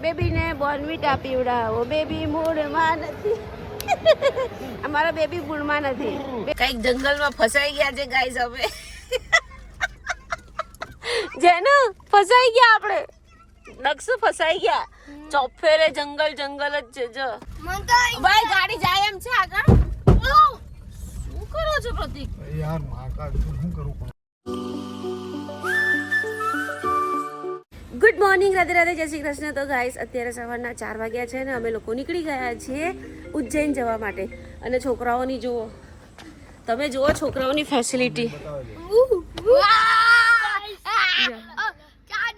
બેબીને Bournvita પીવડાવો, baby મૂડમાં નથી. અમારા બેબી મૂડમાં નથી. કઈક જંગલમાં ફસાઈ ગયા છે ગાઈસ હવે. જેને ફસાઈ ગયા આપણે, નકશું ફસાઈ ગયા. ચોફેરે જંગલ જંગલ જ છે. જો ભાઈ ગાડી જાય એમ છે આગળ. શું કરો છો પ્રતીક? યાર માકા શું કરું? ગુડ મોર્નિંગ, રાધે રાધે, જય શ્રી કૃષ્ણ. તો ગાઈસ અત્યારે સવારના 4 વાગ્યા છે ને અમે લોકો નીકળી ગયા છીએ ઉજ્જૈન જવા માટે. અને છોકરાઓની જુઓ, તમે જુઓ છોકરાઓની ફેસિલિટી.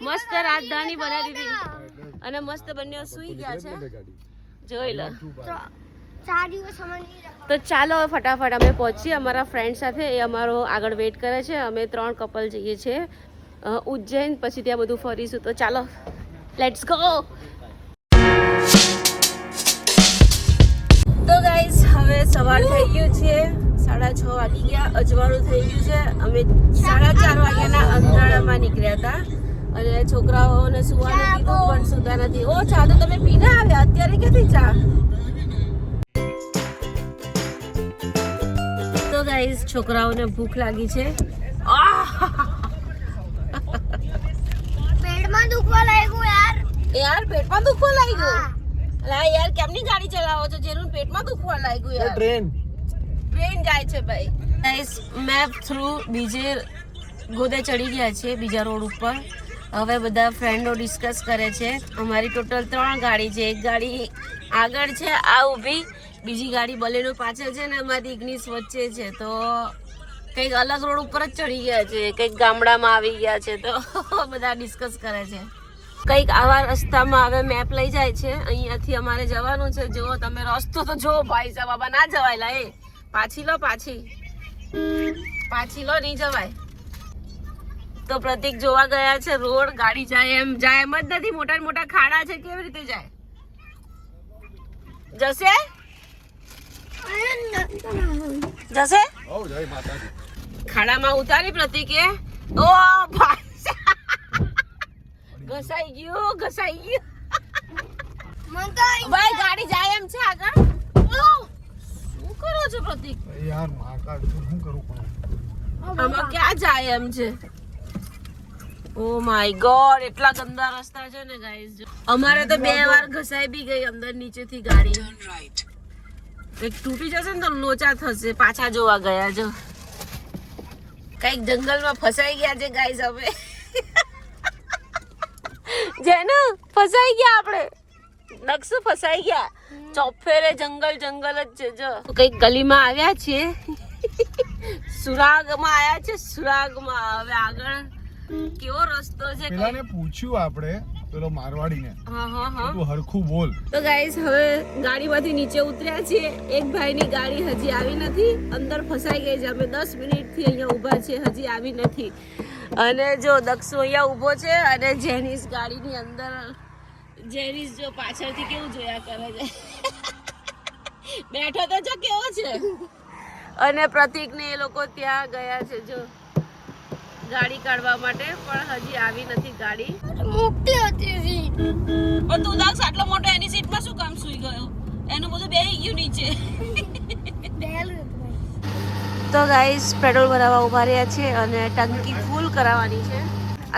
મસ્ત રાજધાની બનાવી દીધી અને મસ્ત બંને સુઈ ગયા છે. જોઈ લો. તો ચાલો ફટાફટ અમે પહોંચીએ અમારા ફ્રેન્ડ સાથે. એ અમારો આગળ વેઇટ કરે છે. અમે 3 કપલ જઈએ છીએ ઉજ્જૈન, પછી ત્યાં બધું ફરીશું. તો ચાલો, લેટ્સ ગો. તો ગાઈસ હવે સવાર થઈ ગયું છે, 6:30 વાગી ગયા. અજવાળું થઈ ગયું છે. અમે 4:30 વાગ્યાના અંધારામાં નીકળ્યા હતા અને છોકરાઓને સુવાનું કીધું પણ સુતા નથી. ઓ ચા તો તમે પીને આવ્યા, અત્યારે ક્યાંથી ચા? તો ગાઈસ છોકરાઓને ભૂખ લાગી છે. પેટમાં દુખવા લાગ્યું યાર પેટમાં દુખવા લાગ્યું? લા યાર કેમની ગાડી ચલાવો છો જેનું પેટમાં દુખવા લાગ્યું? યાર ટ્રેન જાય છે ભાઈ. ગાઈસ મેપ થ્રુ બીજે ગોદે ચડી ગયા છે, બીજા રોડ ઉપર. હવે બધા ફ્રેન્ડો ડિસ્કસ કરે છે. અમારી ટોટલ 3 ગાડી છે. એક ગાડી આગળ છે આ ઊભી, બીજી ગાડી બલેનો પાછળ છે ને અમારી ઇગ્નિસ વચ્ચે છે. તો કંઈક અલગ રોડ ઉપર જ ચડી ગયા છે, કંઈક ગામડામાં આવી ગયા છે. તો બધા ડિસ્કસ કરે છે. કંઈક આવા રસ્તામાં હવે મેપ લઈ જાય છે. અહીંયાથી અમારે જવાનું છે. જુઓ તમે રસ્તો તો જો ભાઈ સાહેબ, બાબા ના જવાય. લા એ પાછી લો, પાછી લો, નહીં જવાય. તો પ્રતીક જોવા ગયા છે રોડ. ગાડી જાય એમ જ નથી. મોટા મોટા ખાડા છે, કેવી રીતે જાય? જશે ખાડામાં ઉતારી પ્રતીકે. ઓ ભાઈ ઘસાઈ ગયું. ભાઈ ગાડી જાય એમ છે આગળ. શું કરો છો પ્રતીક? યાર માકા શું કરું? આમાં ક્યાં જાય એમ છે? ઓ માય ગોડ, એટલા ગંદા રસ્તા છે ને ગાઈસ. અમારે તો 2 વાર ઘસાઈ બી ગઈ અંદર નીચેથી ગાડી. એક તૂટી જશે ને તો લોચા થશે. પાછા જોવા ગયા. જો કઈક જંગલમાં ફસાઈ ગયા છે ગાઈસ હવે. જેને ફસાઈ ગયા આપણે, નકશું ફસાઈ ગયા. ચોફેરે જંગલ જંગલ જ છે. જો કઈક ગલીમાં આવ્યા છીએ. સુરાગમાં આવ્યા છે, સુરાગમાં. હવે આગળ કેવો રસ્તો છે? પેલાને પૂછ્યું આપણે, પેલો મારવાડીને, હા તું હરખું બોલ. તો ગાઈસ હવે ગાડીમાંથી નીચે ઉતર્યા છીએ. એક ભાઈની ગાડી હજી આવી નથી, અંદર ફસાઈ ગઈ છે. અમે 10 મિનિટથી અહીંયા ઊભા છે, હજી આવી નથી. અને જો દક્ષુ અહીંયા ઊભો છે અને જેનિસ ગાડીની અંદર. જેનિસ જો પાછળથી કેવું જોયા કરે છે. બેઠો તો જો કેવો છે. અને પ્રતીકને એ લોકો ત્યાં ગયા છે જો ગાડી કાઢવા માટે, પણ હજી આવી નથી ગાડી. મોટી હતી સીટ. પણ તું દક્ષ આટલો મોટો એની સીટમાં શું કામ સૂઈ ગયો? એનું બધું બેહી ગયું નીચે. તો ગાઈસ પેટ્રોલ ભરાવા ઉભા રહ્યા છે અને ટંકી ફૂલ કરાવવાની છે.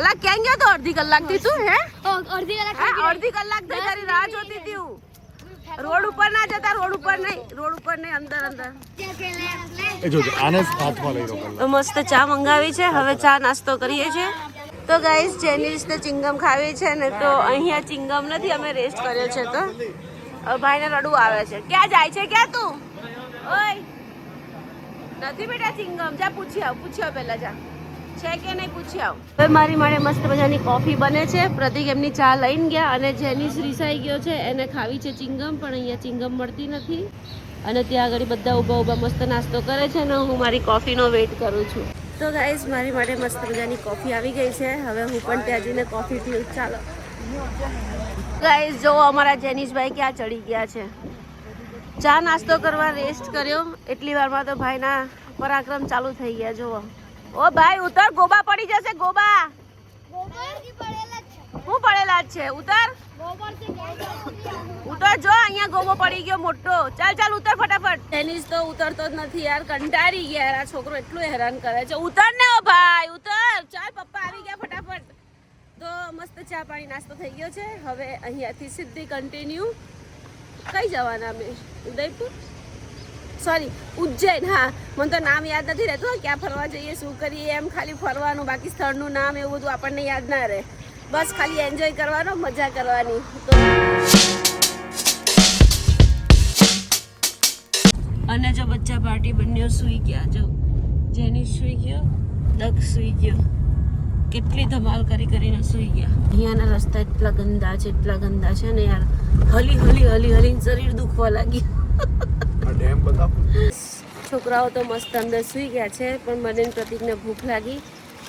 અલા ક્યાં ગયો તો? અડધી કલાકથી તું હે? અડધી કલાક થઈ તારી રાહ જોતી હતી હું. રોડ ઉપર ના જતા, રોડ ઉપર નહીં, અંદર. એ જો આને હાથમાં લઈ લો. મસ્ત ચા મંગાવી છે. હવે ચા નાસ્તો કરીએ છીએ. તો ગાઈસ જેનિસને ચિંગમ ખાવી છે ને, તો અહીંયા ચિંગમ નથી, અમે રેસ્ટ કર્યો છે. તો ભાઈને રડવું આવે છે. ક્યાં જાય છે? ક્યાં તું? ઓય નથી બેટા ચિંગમ. જા પૂછી આવ પહેલા. જા છે કે નહીં પૂછી આવ. હવે મારી માટે મસ્ત મજાની કોફી બને છે. પ્રતીક એમની ચા લઈને ગયા અને જેનિસ રીસાઈ ગયો છે, એને ખાવી છે ચિંગમ, પણ અહીંયા ચિંગમ મળતી નથી. અને ત્યાં આગળ બધા ઊભા મસ્ત નાસ્તો કરે છે ને હું મારી કોફીનો વેઇટ કરું છું. તો ગાઈસ મારી માટે મસ્ત મજાની કોફી આવી ગઈ છે. હવે હું પણ ત્યાં જઈને કોફી પીઉં. ચાલો ગાઈસ, જો અમારા જેનિસભાઈ ક્યાં ચડી ગયા છે. ચા નાસ્તો કરવા રેસ્ટ કર્યો, એટલી વારમાં તો ભાઈના પરાક્રમ ચાલુ થઈ ગયા. જુઓ, ઓ ભાઈ ઉતર, ગોબા પડી જશે. ગોબા હું પડેલા જ છે. ઉતર. જો અહીંયા ગોબો પડી ગયો મોટો. ચાલ ઉતર ફટાફટ. ટેનિસ તો ઉતરતો જ નથી યાર, કંટાળી ગયા યાર. આ છોકરો એટલું હેરાન કરે છે. ઉતર ને ઓ ભાઈ, ઉતર. ચાલ પપ્પા આવી ગયા ફટાફટ. તો મસ્ત ચા પાણી નાસ્તો થઈ ગયો છે. હવે અહીંયાથી સીધી કન્ટિન્યુ કઈ જવાના અમે? ઉદયપુર, સોરી ઉજ્જૈન. હા, મને તો નામ યાદ નથી રહેતું ક્યાં ફરવા જઈએ, શું કરીએ, એમ ખાલી ફરવાનું. બાકી સ્થળનું નામ એવું બધું આપણને યાદ ના રહે. બસ ખાલી એન્જોય કરવાનો, મજા કરવાની. તો અને જો બચ્ચા પાર્ટી બંને સૂઈ ગયા. જો જેની સૂઈ ગયો, દક્ષ સૂઈ ગયો. કેટલી ધમાલ કરીને સૂઈ ગયા. અહીંયાના રસ્તા એટલા ગંદા છે ને યાર. હલી શરીર દુખવા લાગ્યું. ડેમ બતા. છોકરાઓ તો મસ્ત અંદર સૂઈ ગયા છે, પણ મને પ્રતિકને ભૂખ લાગી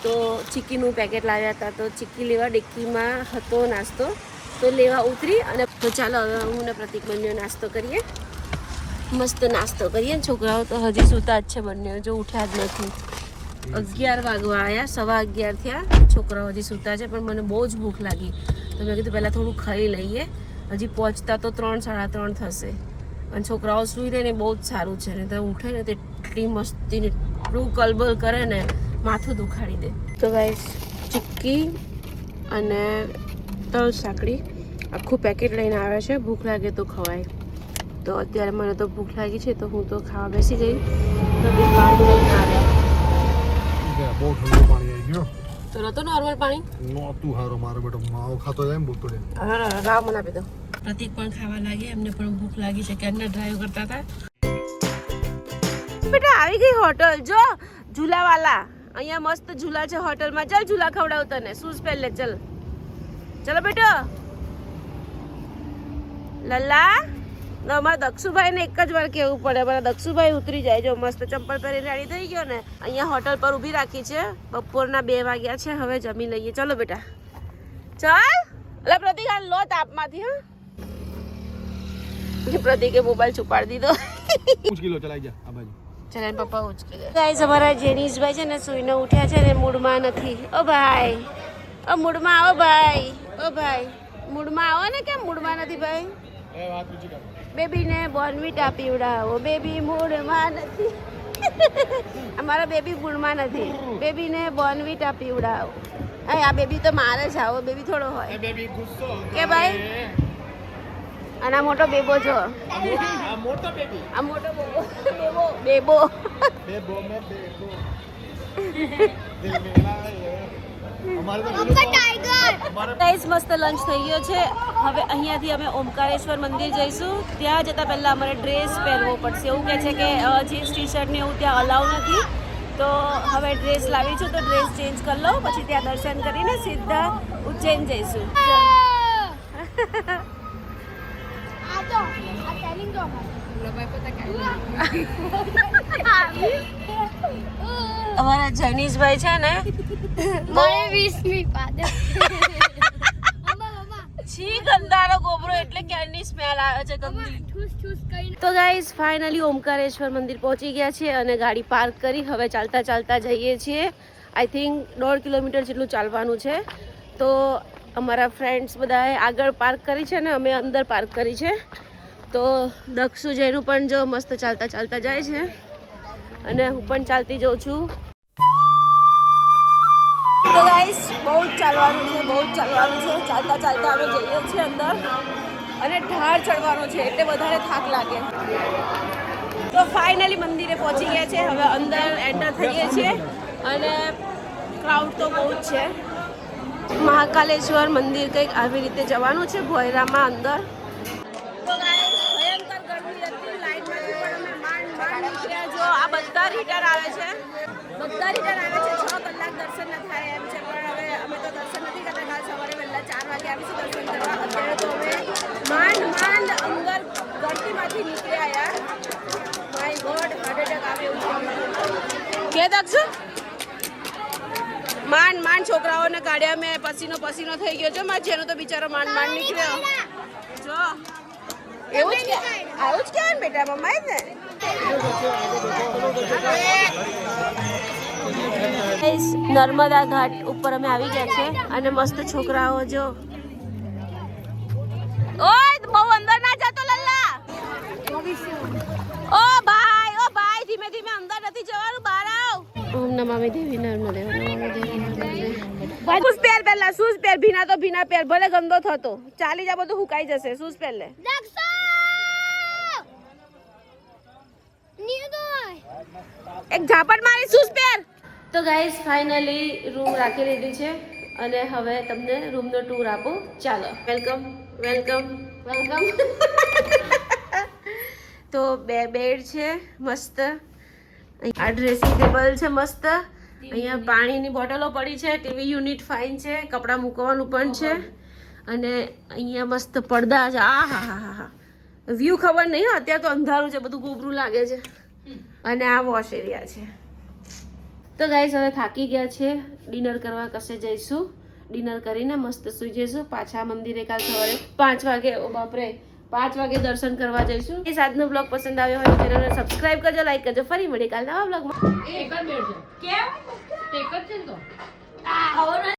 તો ચીક્કીનું પેકેટ લાવ્યા હતા. તો ચીક્કી લેવા ડિક્કીમાં હતો નાસ્તો, તો લેવા ઉતરી. અને તો ચાલો હવે હું ને પ્રતિક બંને નાસ્તો કરીએ. મસ્ત નાસ્તો કરીએ. છોકરાઓ તો હજી સૂતા જ છે બંને, જો ઉઠ્યા જ નથી. 11 વાગવા આવ્યા, 11:15 થયા. છોકરાઓ હજી સૂતા છે, પણ મને બહુ જ ભૂખ લાગી તો મેં કીધું પહેલાં થોડું ખાઈ લઈએ. હજી પહોંચતા તો 3, 3:30 થશે. અને છોકરાઓ સૂઈ રહે ને બહુ જ સારું છે. ને તો ઉઠે ને તો એટલી મસ્તી ને એટલું કલબલ કરે ને માથું દુખાડી દે. તો ગાઈસ ચીક્કી અને તલ સાંકળી આખું પેકેટ લઈને આવ્યા છે. ભૂખ લાગે તો ખવાય. તો અત્યારે મને તો ભૂખ લાગી છે, તો હું તો ખાવા બેસી ગઈ. તો પાણી લઈને આવ્યા. બહુ ઠંડુ પાણી આવી ગયો. તો નહોતું નોર્મલ પાણી? નહોતું. હારો મારો બેટો માવો ખાતો જાય ને બોલતો જાય. હા, રાવ મને આપી દો. પ્રતિક પણ ખાવા લાગી, એમને પણ ભૂખ લાગી છે. ક્યારના ડ્રાઈવ કરતા હતા. બેટા આવી ગઈ હોટલ. જો ઝૂલાવાલા, અહીંયા મસ્ત ઝૂલા છે હોટલમાં. ચાલ ઝૂલા ખવડાવ તને. શૂઝ પહેર લે. ચલ ચલો બેટો. લલ્લા, અમારા દક્ષુભાઈને એક જ વાર કહેવું પડે. અમારા દક્ષુભાઈ ઉતરી જાય. જો મસ્ત ચંપલ પહેરીને રેડી થઈ ગયો ને. અહીંયા હોટલ પર ઊભી રાખી છે. બપોરના 2 વાગ્યા છે. હવે જમી લઈએ. ચલો બેટા ચાલ. એટલે પ્રતિક આ લો તાપમાંથી. હા, પ્રતિકે મોબાઈલ છુપાડી દીધો. કિલો ચલાઈ જા આ બાજુ. ચાલ પપ્પા ઉચકી દે. ગાઈસ અમારા જેનીશભાઈ છે ને સૂઈને ઉઠ્યા છે ને મૂડમાં નથી. ઓ ભાઈ, ઓ મૂડમાં આવો ભાઈ. ઓ ભાઈ મૂડમાં આવો ને. કેમ મૂડમાં નથી ભાઈ? બેબીને બોર્નવીટા પીવડાવો. બેબી મૂડમાં નથી. અમારા બેબી મૂડમાં નથી. બેબીને બોર્નવીટા પીવડાવો. આ બેબી તો મારે છે. આવો બેબી થોડો હોય કે ભાઈ. અને આ મોટો બેબો છો. આ મોટો બેબો. ગાઈસ મસ્ત લંચ થઈ ગયો છે. હવે અહીંયાથી અમે ઓમકારેશ્વર મંદિર જઈશું. ત્યાં જતાં પહેલાં અમારે ડ્રેસ પહેરવો પડશે. એવું કહે છે કે જીન્સ ટી શર્ટ ને એવું ત્યાં અલાઉ નથી. તો હવે ડ્રેસ લાવી છું, તો ડ્રેસ ચેન્જ કરી લો. પછી ત્યાં દર્શન કરીને સીધા ઉજ્જૈન જઈશું. અમારા જનીશભાઈ છે ને છી ગંદારો ગોબરો, એટલે ક્યારની સ્મેલ આવે છે ગંદી. તો ગાઈસ ફાઇનલી ઓમકારેશ્વર મંદિર પહોંચી ગયા છીએ અને ગાડી પાર્ક કરી હવે ચાલતા જઈએ છીએ. આઈ થિંક 1.5 કિલોમીટર જેટલું ચાલવાનું છે. તો અમારા ફ્રેન્ડ્સ બધાએ આગળ પાર્ક કરી છે ને અમે અંદર પાર્ક કરી છે. તો દક્ષુ જયનું પણ જો મસ્ત ચાલતા જાય છે અને હું પણ ચાલતી જાઉં છું. તો ગાઈસ બહુ જ ચાલવાનું છે. ચાલતા અમે જઈએ છીએ અંદર અને ઢાળ ચડવાનો છે એટલે વધારે થાક લાગે. તો ફાઇનલી મંદિરે પહોંચી ગયા છે. હવે અંદર એન્ટર થઈએ છીએ અને ક્રાઉડ તો બહુ જ છે. મહાકાલેશ્વર મંદિર કંઈક આવી રીતે જવાનું છે ભોયરામાં અંદર. તો ગાઈસ ભયંકર ગરમી હતી. લાઈનમાંથી પણ અમે માંડ નીકળ્યા. જો આ બધા રિટર્ન આવે છે. 6 કલાક દર્શન ન થાય એમ છે. પણ હવે અમે તો દર્શન નથી કરતા. કાલ સવારે વહેલા 4 વાગે આવીશું દર્શન કરવા. અત્યારે તો અમે માંડ અંદર ગરમીમાંથી નીકળ્યા યાર. માય ગોડ, હાર્ટ એટેક આવે એવું કે દક્ષુ. માંડ છોકરાઓને કાઢ્યા મેં. પસીનો થઈ ગયો છે મારે. જેનો તો બિચારો માંડ નીકળ્યો. જો એવું જ કે આવું જ કહેવાય ને બેટા. મમ્મા જ ને. નર્મદા ઘાટ ઉપર અમે આવી ગયા છે અને મસ્ત છોકરાઓ જો. ઓય બહુ અંદર ના જતો ધીમે ધીમે અંદર નથી જવાનું, બહાર આવ. ઓમ નમામિ દેવી નર્મદે, ઓમ નમામિ દેવી નર્મદે. શૂઝ પહેર પહેલા, શૂઝ પહેર. ભીના તો ભીના પહેર, ભલે ગંદો થતો. ચાલી જા, બધું હુકાઈ જશે. શૂઝ પહેર લે. એક ઝાપટ મારી, શૂઝ પહેર. તો ગાઈસ ફાઇનલી રૂમ રાખી લીધી છે અને હવે તમને રૂમનો ટૂર આપું. ચાલો, વેલકમ વેલકમ વેલકમ. તો બે બેડ છે મસ્ત, આ ડ્રેસિંગ ટેબલ છે મસ્ત, અહીંયા પાણીની બોટલો પડી છે, ટીવી યુનિટ ફાઇન છે, કપડાં મૂકવાનું પણ છે અને અહીંયા મસ્ત પડદા છે. આ હા હા હા હા, વ્યૂ ખબર નહીં, અત્યારે તો અંધારું છે, બધું ગોબરું લાગે છે. અને આ વોશ એરિયા છે. તો ગાઈસ હવે થાકી ગયા છે, ડિનર કરવા કશે જઈશું. ડિનર કરીને મસ્ત સુઈ જઈશું. પાછા મંદિરે કાલ સવારે 5 વાગે, ઓ બાપરે 5 વાગે દર્શન કરવા જઈશું. એ આજનો બ્લોગ પસંદ આવ્યો હોય તો ચેનલને સબસ્ક્રાઇબ કરજો, લાઈક કરજો. ફરી મળીએ કાલ નવા બ્લોગમાં. એક જ બેડ છે. કેમ? એક જ છે ને તો.